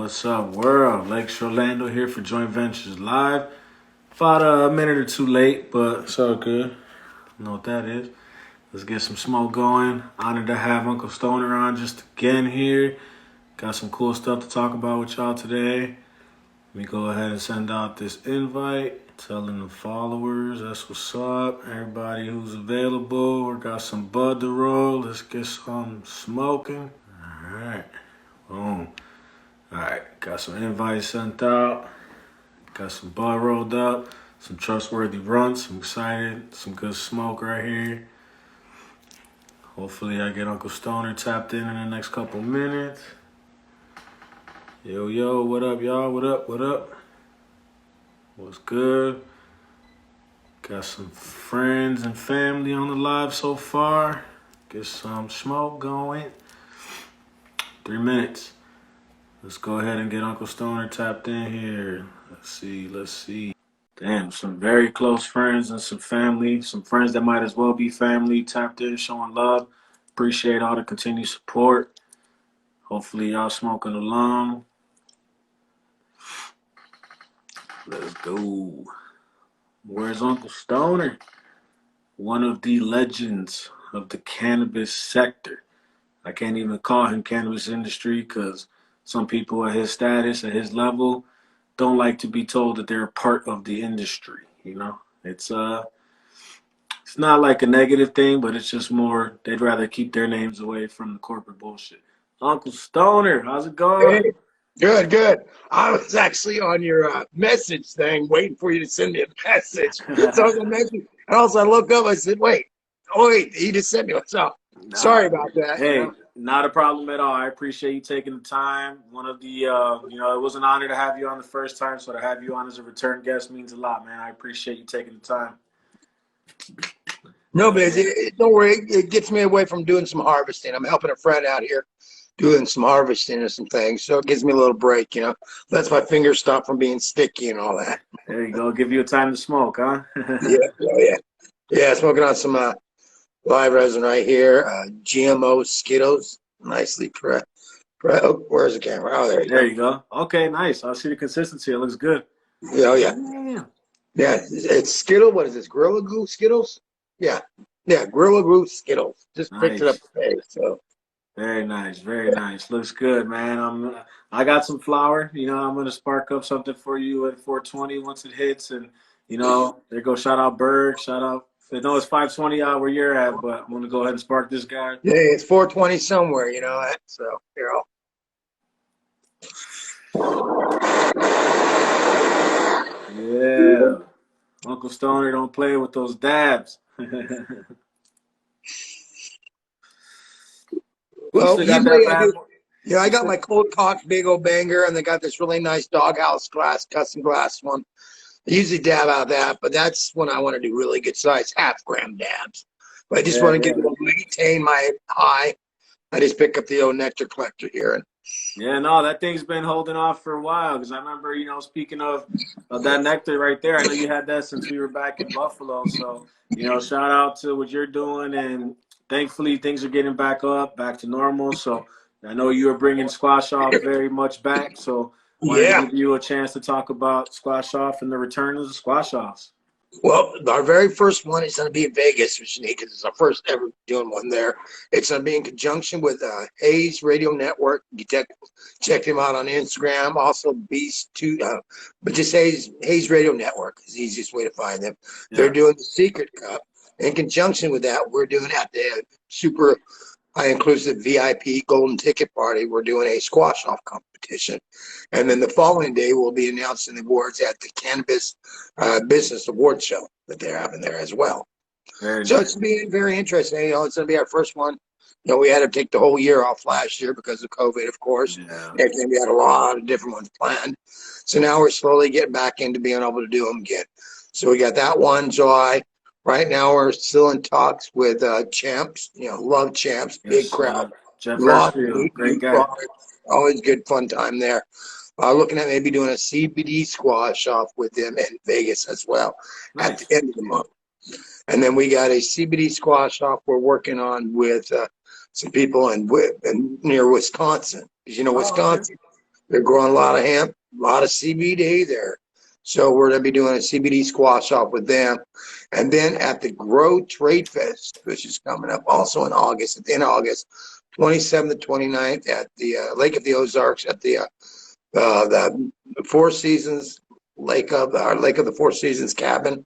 What's up, world? Lakes Orlando here for Joint Ventures Live. About a minute or two late, but it's all good. You know what that is. Let's get some smoke going. Honored to have Uncle Stoner on just again here. Got some cool stuff to talk about with y'all today. Let me go ahead and send out this invite, telling the followers that's what's up. Everybody who's available, we got some bud to roll. Let's get some smoking. All right, boom. All right, got some invites sent out. Got some bud rolled up. Some trustworthy runts. I'm excited. Some good smoke right here. Hopefully I get Uncle Stoner tapped in the next couple minutes. Yo, what up, y'all? What up? What's good? Got some friends and family on the live so far. Get some smoke going. 3 minutes. Let's go ahead and get Uncle Stoner tapped in here. Let's see. Damn, some very close friends and some family. Some friends that might as well be family tapped in, showing love. Appreciate all the continued support. Hopefully y'all smoking along. Let's go. Where's Uncle Stoner? One of the legends of the cannabis sector. I can't even call him cannabis industry because some people at his status, at his level, don't like to be told that they're a part of the industry. You know, it's not like a negative thing, but it's just more they'd rather keep their names away from the corporate bullshit. Uncle Stoner, how's it going? Hey, good. I was actually on your message thing, waiting for you to send me a message. So I was on message, and also I looked up. I said, wait, he just sent me what's up. Nah, Sorry about that. hey, not a problem at all. I appreciate you taking the time. One of the, it was an honor to have you on the first time, so to have you on as a return guest means a lot, man. I appreciate you taking the time. No, but don't worry. It gets me away from doing some harvesting. I'm helping a friend out here doing some harvesting and some things, so it gives me a little break. Lets my fingers stop from being sticky and all that. There you go. Give you a time to smoke, huh? Yeah. Smoking on some live resin right here. GMO Skittles, nicely pressed. Oh, where's the camera? Oh, there you go. There you go. Okay, nice. I see the consistency. It looks good. Yeah, it's Skittle. What is this? Gorilla Glue Skittles? Yeah, Gorilla Glue Skittles. Just picked it up Nice. today. So Very nice. Looks good, man. I got some flour. I'm gonna spark up something for you at 420 once it hits, and there goes shout out Berg, shout out. I know it's 520 out where you're at, but I'm gonna go ahead and spark this guy. yeah, it's 420 somewhere. That. So here, Yeah, Uncle Stoner don't play with those dabs. You well, still got usually that I bad do. boy? Yeah, I got my cold cock big old banger, and they got this really nice doghouse glass, custom glass one. I usually dab out of that, but that's when I want to do really good size half-gram dabs. But I just want to get to maintain my high. I just pick up the old nectar collector here. And Yeah, no, that thing's been holding off for a while because I remember, speaking of that nectar right there, I know you had that since we were back in Buffalo. So, shout out to what you're doing, and thankfully things are getting back to normal. So, I know you are bringing Squash Off very much back. So, wanted to yeah, give you a chance to talk about Squash Off and the return of the Squash Offs. well, our very first one is going to be in Vegas, which is neat because it's our first ever doing one there. It's going to be in conjunction with Hayes Radio Network. You check them out on Instagram. Also, Beast 2, but just Hayes Radio Network is the easiest way to find them. Yeah. They're doing the Secret Cup. In conjunction with that, we're doing at the super high-inclusive VIP golden ticket party. We're doing a squash-off competition. And then the following day, we'll be announcing the awards at the Cannabis Business Award Show that they're having there as well. Very So nice. it's going to be very interesting. It's going to be our first one. We had to take the whole year off last year because of COVID, of course. Yeah. And then we had a lot of different ones planned. So now we're slowly getting back into being able to do them again. So we got that one, July. Right now, we're still in talks with Champs. Love Champs, big crowd. Jeff Lot of Hirschfield, great new guy. products. Always good fun time there. Looking at maybe doing a CBD squash off with them in Vegas as well at the end of the month. And then we got a CBD squash off we're working on with some people in near Wisconsin. Wisconsin They're growing a lot of hemp, a lot of CBD there. So we're going to be doing a CBD squash off with them. And then at the Grow Trade Fest, which is coming up also in August, at the end of August, 27th to 29th at the Lake of the Ozarks at the Four Seasons Lake of the Four Seasons cabin.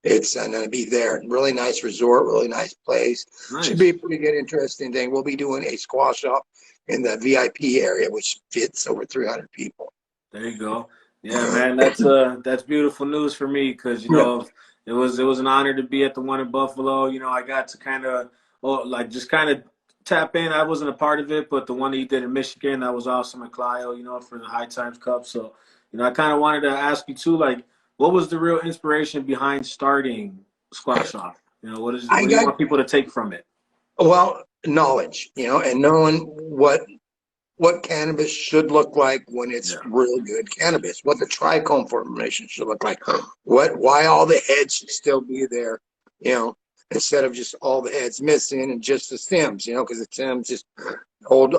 It's going to be there. Really nice resort, really nice place. Nice. Should be a pretty good, interesting thing. We'll be doing a squash off in the VIP area, which fits over 300 people. There you go. Yeah, man, that's beautiful news for me because it was an honor to be at the one in Buffalo. I got to kind of just kind of tap in. I wasn't a part of it, but the one that you did in Michigan, that was awesome at Clio. For the High Times Cup. So I kind of wanted to ask you too, like, what was the real inspiration behind starting Squash Off? What do you want people to take from it? Well, knowledge, and knowing what cannabis should look like when it's real good cannabis, what the trichome formation should look like, why all the heads should still be there, instead of just all the heads missing and just the stems, because the stems just hold.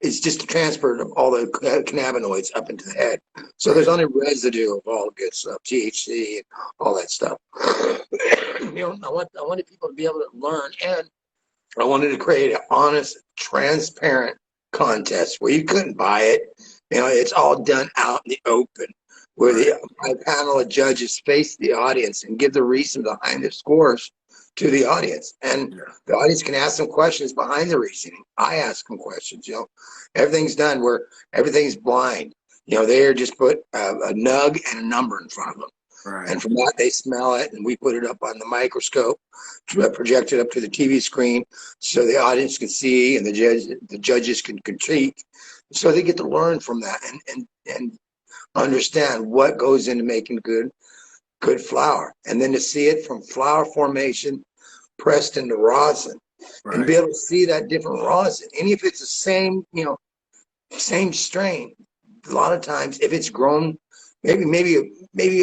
It's just a transfer of all the cannabinoids up into the head. So there's only residue of all the good stuff, THC and all that stuff. I wanted people to be able to learn, and I wanted to create an honest, transparent contest where you couldn't buy it. It's all done out in the open, where my panel of judges face the audience and give the reason behind the scores to the audience, and the audience can ask them questions behind the reasoning. I ask them questions. Everything's done where everything's blind. They just put a nug and a number in front of them. Right. And from that, they smell it, and we put it up on the microscope, project it up to the TV screen so the audience can see and the judges can critique. So they get to learn from that and understand what goes into making good flour. And then to see it from flour formation pressed into rosin and be able to see that different rosin. And if it's the same, same strain, a lot of times if it's grown maybe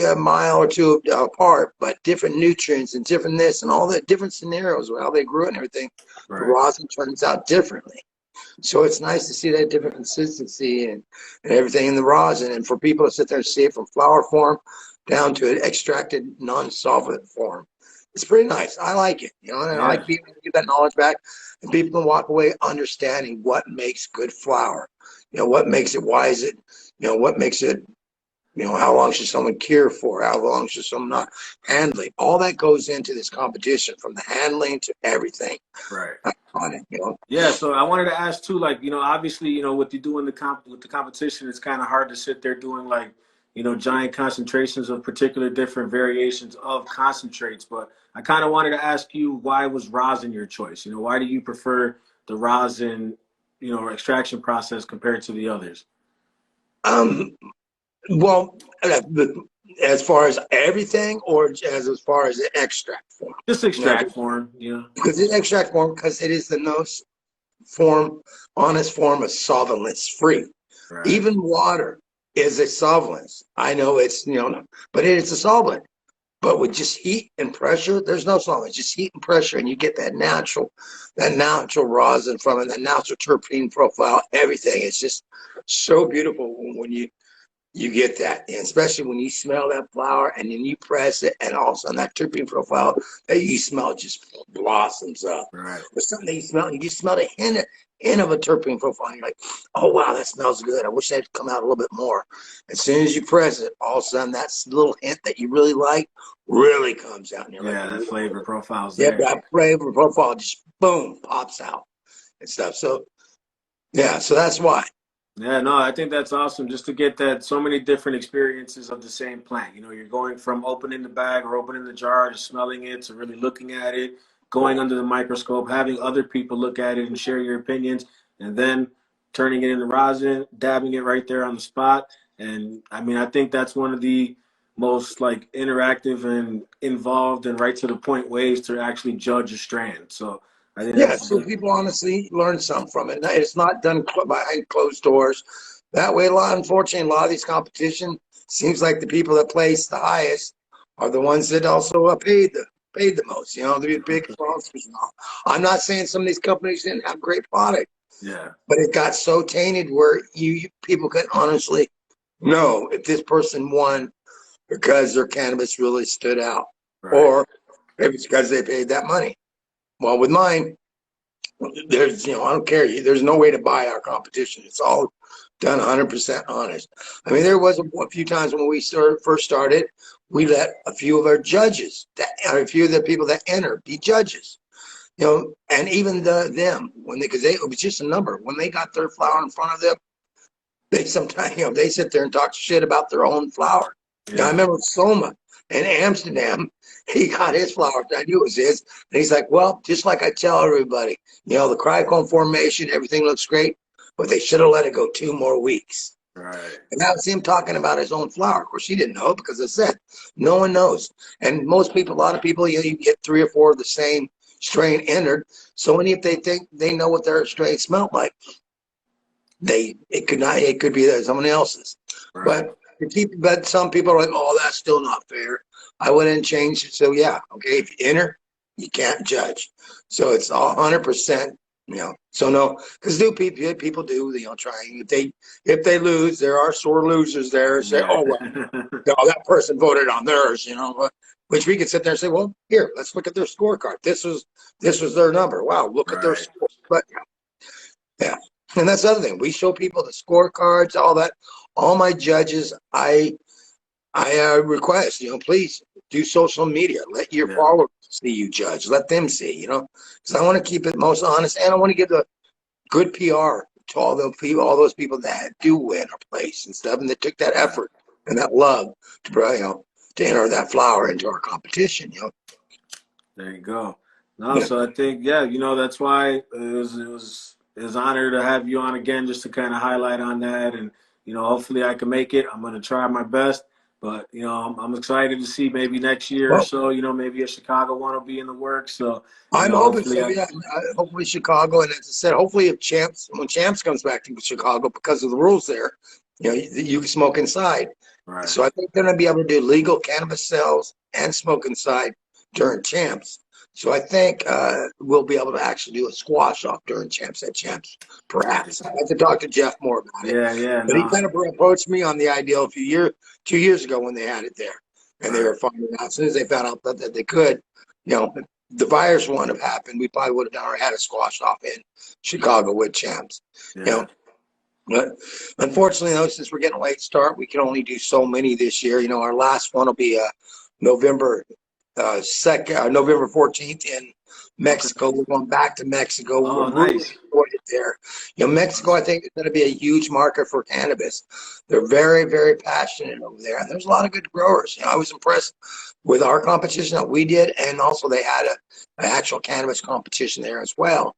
a mile or two apart, but different nutrients and different this and all the different scenarios, how they grew it and everything, the rosin turns out differently. So it's nice to see that different consistency and everything in the rosin, and for people to sit there and see it from flour form down to an extracted non-solvent form. It's pretty nice. I like it, and I like being able to get that knowledge back, and people can walk away understanding what makes good flour. What makes it, why is it, what makes it, how long should someone cure for? How long should someone not handling? All that goes into this competition, from the handling to everything. Right. On it, Yeah. So I wanted to ask too, like, obviously, what you do with the competition, it's kind of hard to sit there doing like, giant concentrations of particular different variations of concentrates. But I kind of wanted to ask you, why was rosin your choice? Why do you prefer the rosin, extraction process compared to the others? Well, as far as everything, or as far as the extract form? Just extract form, Because it's extract form, because it is the most honest form of solventless free. Right. Even water is a solvent. I know it's, but it's a solvent. But with just heat and pressure, there's no solvent. Just heat and pressure, and you get that natural rosin from it, that natural terpene profile, everything. It's just so beautiful when you get that, and especially when you smell that flower and then you press it, and all of a sudden that terpene profile that you smell just blossoms up. Right. Or something that you smell, you just smell the hint of a terpene profile. And you're like, oh wow, that smells good. I wish that had come out a little bit more. As soon as you press it, all of a sudden that little hint that you really like really comes out. And you're like, that flavor profile's there. Yeah, that flavor profile just boom pops out and stuff. So so that's why. Yeah, no, I think that's awesome, just to get that so many different experiences of the same plant. You're going from opening the bag or opening the jar to smelling it to really looking at it, going under the microscope, having other people look at it and share your opinions, and then turning it into rosin, dabbing it right there on the spot. And I think that's one of the most like interactive and involved and right to the point ways to actually judge a strand. So I think so people honestly learn something from it. It's not done behind closed doors. That way, unfortunately, a lot of these competition seems like the people that place the highest are the ones that also paid the most. The big sponsors. I'm not saying some of these companies didn't have great product, Yeah. But it got so tainted where people could honestly know if this person won because their cannabis really stood out, Right. or if it's because they paid that money. Well, with mine, there's, I don't care. There's no way to buy our competition. It's all done 100% honest. I mean, there was a few times when we first started, we let a few of our judges, a few of the people that enter, be judges. And even them when because it was just a number. When they got their flower in front of them, they sometimes they sit there and talk shit about their own flower. I Yeah. remember Soma in Amsterdam. He got his flower. I knew it was his. And he's like, well, just like I tell everybody, the cryocone formation, everything looks great, but they should have let it go 2 more weeks. Right. And that was him talking about his own flower. Of course, he didn't know because I said no one knows. And most people, a lot of people, you get 3 or 4 of the same strain entered. So if they think they know what their strain smelled like, it could be someone else's. Right. But some people are like, oh, that's still not fair. I went and changed it. So yeah, okay, if you enter, you can't judge. So it's all 100%. So no, because people do trying. If they lose, there are sore losers there. Say, Yeah. oh well, no, that person voted on theirs. Which we could sit there and say, well, here, let's look at their scorecard. This was their number. Wow, look at their Right. score. But yeah. And that's the other thing. We show people the scorecards, all that. All my judges, I request, please do social media. Let your Yeah. followers see you judge. Let them see, because I want to keep it most honest, and I want to give the good PR to all those people that do win a place and stuff, and that took that Yeah. effort and that love to enter that flower into our competition. There you go. No, Yeah. so I think that's why it was an honor to have you on again, just to kind of highlight on that, and hopefully I can make it. I'm gonna try my best, but I'm excited to see maybe next year or Well, so. Maybe a Chicago one will be in the works. So I'm hoping hopefully so. I. Yeah, hopefully Chicago, and as I said, hopefully when Champs comes back to Chicago, because of the rules there, you can smoke inside. Right. So I think they're going to be able to do legal cannabis sales and smoke inside during Champs. So I think we'll be able to actually do a squash off during Champs at Champs, perhaps. I have to talk to Jeff more about it. Yeah. Yeah. But he No. kind of approached me on the idea 2 years ago when they had it there, and they Right. were finding out as soon as they found out that they could, if the virus wouldn't have happened, we probably would have already had a squash off in Chicago with Champs. You Yeah. know, but unfortunately, though, since we're getting a late start, we can only do so many this year. Our last one will be November 14th in Okay. Mexico. We're going back to Mexico. Oh, We're really nice. enjoyed it there. Mexico, I think, is going to be a huge market for cannabis. They're very, very passionate over there, and there's a lot of good growers. I was impressed with our competition that we did, and also they had an actual cannabis competition there as well.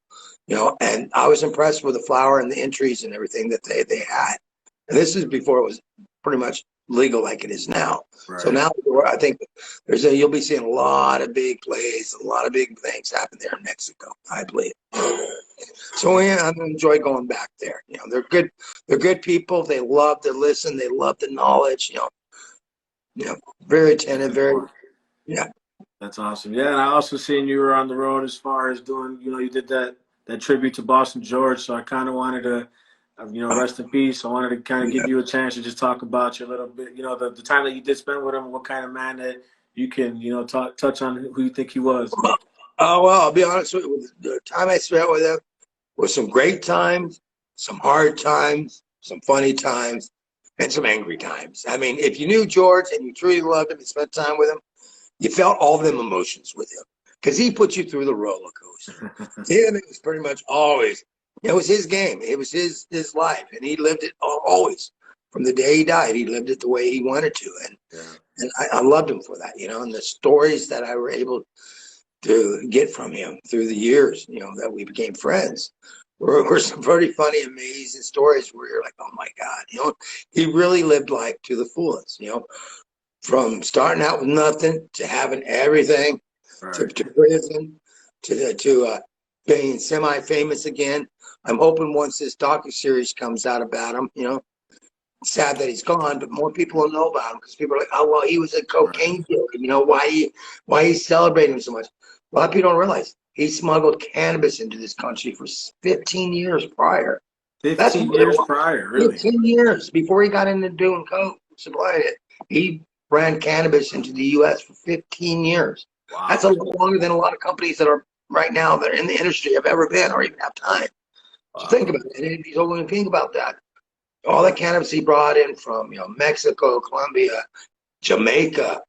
And I was impressed with the flower and the entries and everything that they had. And this is before it was pretty much legal like it is now. So Right. now I think you'll be seeing a lot of big plays, a lot of big things happen there in Mexico, I believe. So yeah, I enjoy going back there. They're good. They're good people. They love to listen. They love the knowledge. Very That's attentive. Very important. yeah. That's awesome. Yeah, and I also seen you were on the road as far as doing, you did that tribute to Boston George. So I kind of wanted to, rest in peace. I wanted to kind of give Yeah. you a chance to just talk about you a little bit. The time that you did spend with him, what kind of man that you can, touch on who you think he was. Oh well, I'll be honest with you. The time I spent with him was some great times, some hard times, some funny times, and some angry times. I mean, if you knew George and you truly loved him and spent time with him, you felt all of them emotions with him because he put you through the roller coaster. To him, it was pretty much always, it was his game. It was his life, and he lived it always. From the day he died, he lived it the way he wanted to, Yeah. and I loved him for that. And the stories that I were able to get from him through the years, that we became friends, were some pretty funny, amazing stories where you're like, oh my God, he really lived life to the fullest, from starting out with nothing to having everything Right. to prison to being semi-famous again. I'm hoping once this docu-series comes out about him, sad that he's gone, but more people will know about him because people are like, oh well, he was a Right. cocaine dealer. Why he's celebrating him so much. A lot of people don't realize he smuggled cannabis into this country for 15 years prior. That's 15 years prior, really? 15 years before he got into doing coke, supplying it. He ran cannabis into the U.S. for 15 years. That's a Wow. lot longer than a lot of companies that are right now that are in the industry have ever been or even have time. So think Wow. about it. And if you think about that, all the cannabis he brought in from Mexico, Colombia, Jamaica,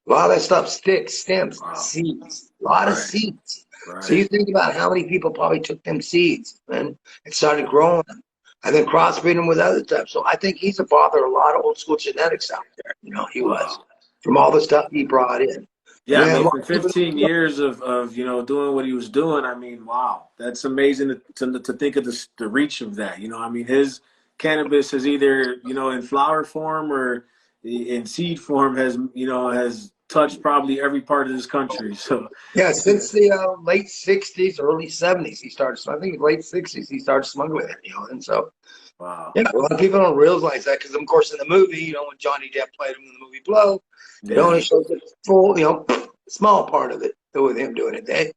a lot of that stuff sticks, stems, Wow. seeds, a lot of Right. seeds. So you Right. think about how many people probably took them seeds and it started growing them and then crossbreed them with other stuff. So I think he's a father of a lot of old school genetics out there. He was Wow. from all the stuff he brought in. And Yeah, I then a mean, lot for of people 15 don't know. years of doing what he was doing, I mean, wow, that's amazing to think of the reach of that. I mean, his cannabis has either in flower form or in seed form has touched probably every part of this country. So, Yeah, since the late 60s, early 70s, he started. I think late 60s, he started smuggling it, and so wow, yeah, a lot of people don't realize that because, of course, in the movie, when Johnny Depp played him in the movie Blow, it only yeah, shows the full, small part of it with him doing it.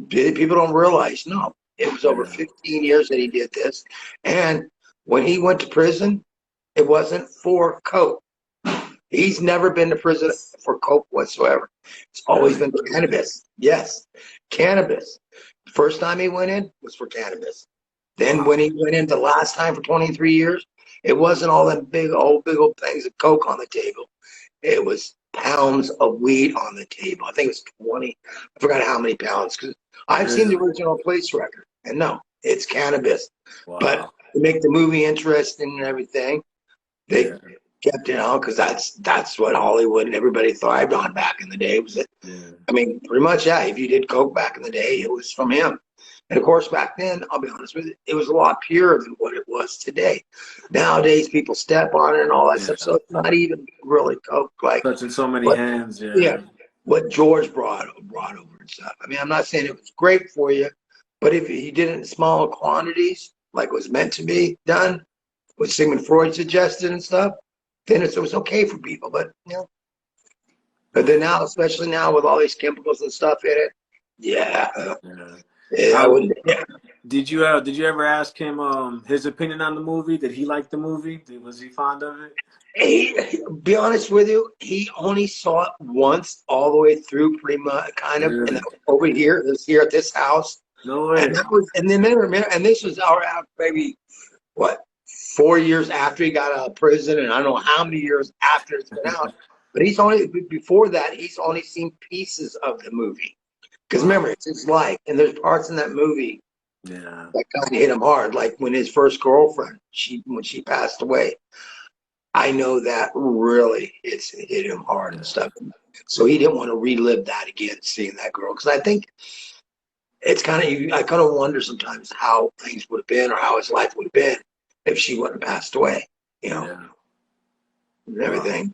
People don't realize, no, it was over yeah, 15 years that he did this. And when he went to prison, it wasn't for coke. He's never been to prison for coke whatsoever. It's always really, been cannabis. Yes, cannabis. First time he went in was for cannabis. Then when wow, he went in the last time for 23 years, it wasn't all them big old things of coke on the table. It was pounds of weed on the table. I think it was 20. I forgot how many pounds because I've seen the really, original police record, and no, it's cannabis. But wow, to make the movie interesting and everything, they yeah, kept it on because that's what Hollywood and everybody thrived on back in the day. Was it? yeah, I mean, pretty much, yeah. If you did coke back in the day, it was from him. And of course, back then, I'll be honest with you, it was a lot purer than what it was today. Nowadays, people step on it and all that yeah. stuff, so it's not even really coke like Touching so many what, hands, yeah, yeah, what George brought over and stuff. I mean, I'm not saying it was great for you, but if he did it in small quantities, like it was meant to be done, what Sigmund Freud suggested and stuff, then it was okay for people. But but then yeah, now, especially now with all these chemicals and stuff in it, yeah, yeah. I How wouldn't. Yeah. did you ever ask him his opinion on the movie? Did he like the movie? Was he fond of it? Be honest with you, he only saw it once all the way through, pretty much, kind of, and Really? that was over here. It was here at this house, No and way. that was, and then remember, and this was our maybe what 4 years after he got out of prison, and I don't know how many years after it's been out. But he's only before that, he's only seen pieces of the movie because remember, Wow. it's his life, and there's parts in that movie Yeah. that kind of hit him hard, like when his first girlfriend, when she passed away. I know that really it's hit him hard and Yeah. stuff. So he didn't want to relive that again, seeing that girl. Because I think it's I kind of wonder sometimes how things would have been or how his life would have been if she wouldn't have passed away, Yeah. and Wow. everything.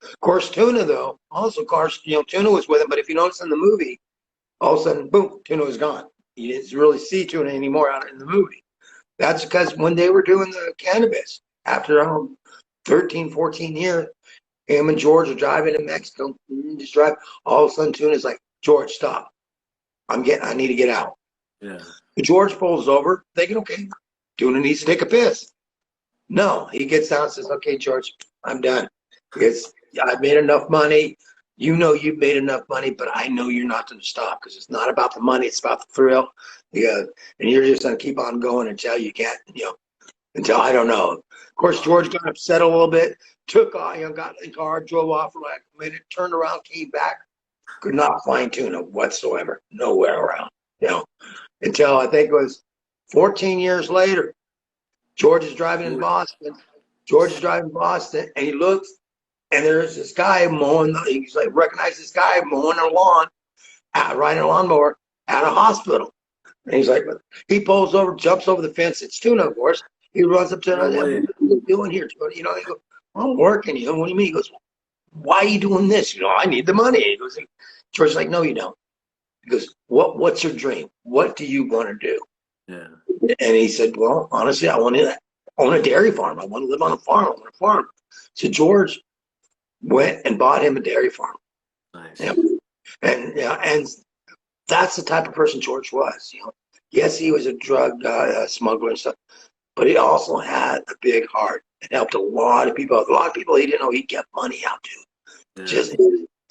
Of course, Tuna, though, also, of course, Tuna was with him. But if you notice in the movie, all of a sudden, boom, Tuna was gone. You didn't really see Tuna anymore out in the movie. That's because when they were doing the cannabis, after 13, 14 years, him and George are driving to Mexico. Just drive. All of a sudden, Tuna's like, George, stop. I need to get out. Yeah. George pulls over, thinking, okay, Tuna needs to take a piss. No, he gets out and says, okay, George, I'm done. Because I've made enough money. You know you've made enough money, but I know you're not going to stop because it's not about the money. It's about the thrill. Yeah, and you're just going to keep on going until you can't, until I don't know. Of course, Wow. George got upset a little bit, took off, got in the car, drove off for like a minute, turned around, came back, could not find Tuna whatsoever, nowhere around, until I think it was 14 years later. George is driving in Boston. George is driving in Boston, and he looks, and there's this guy mowing. He's like, recognize this guy mowing a lawn, riding a lawnmower at a hospital. And he's like, he pulls over, jumps over the fence. It's Tuna, of course. He runs up to him. No What way. are you doing here? He goes, I'm working. What do you mean? He goes, why are you doing this? I need the money. He goes, George's like, no, you don't. He goes, what's your dream? What do you want to do? Yeah. And he said, well, honestly, I want to own a dairy farm. I want to live on a farm. I want a farm. So George went and bought him a dairy farm. Yeah. Nice. And That's the type of person George was. Yes, he was a drug smuggler and stuff, but he also had a big heart and helped a lot of people. A lot of people he didn't know he kept money out to. Yeah. Just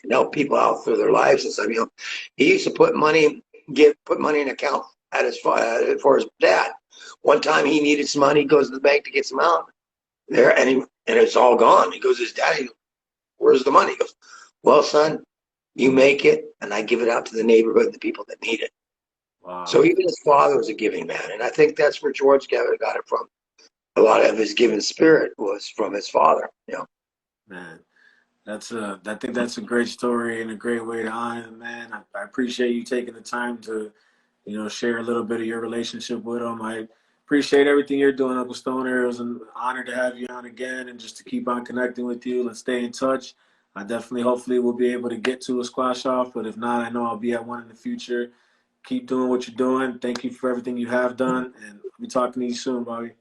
help people out through their lives and stuff. He used to put money in account at for his dad. One time he needed some money, he goes to the bank to get some out there, and it's all gone. He goes to his daddy, "Where's the money?" He goes, "Well, son, you make it, and I give it out to the neighborhood and the people that need it." Wow. So even his father was a giving man, and I think that's where George got it from. A lot of his giving spirit was from his father. Man. I think that's a great story and a great way to honor him, man. I appreciate you taking the time to, share a little bit of your relationship with him. I appreciate everything you're doing, Uncle Stoner. It was an honor to have you on again and just to keep on connecting with you. Let's stay in touch. I definitely, hopefully, we'll be able to get to a squash off, but if not, I know I'll be at one in the future. Keep doing what you're doing. Thank you for everything you have done, and I'll be talking to you soon, Bobby.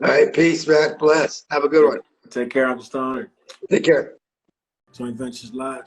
All right, peace, man. Bless. Have a good one. Take care, Uncle Stoner. Take care. Joint Ventures Live.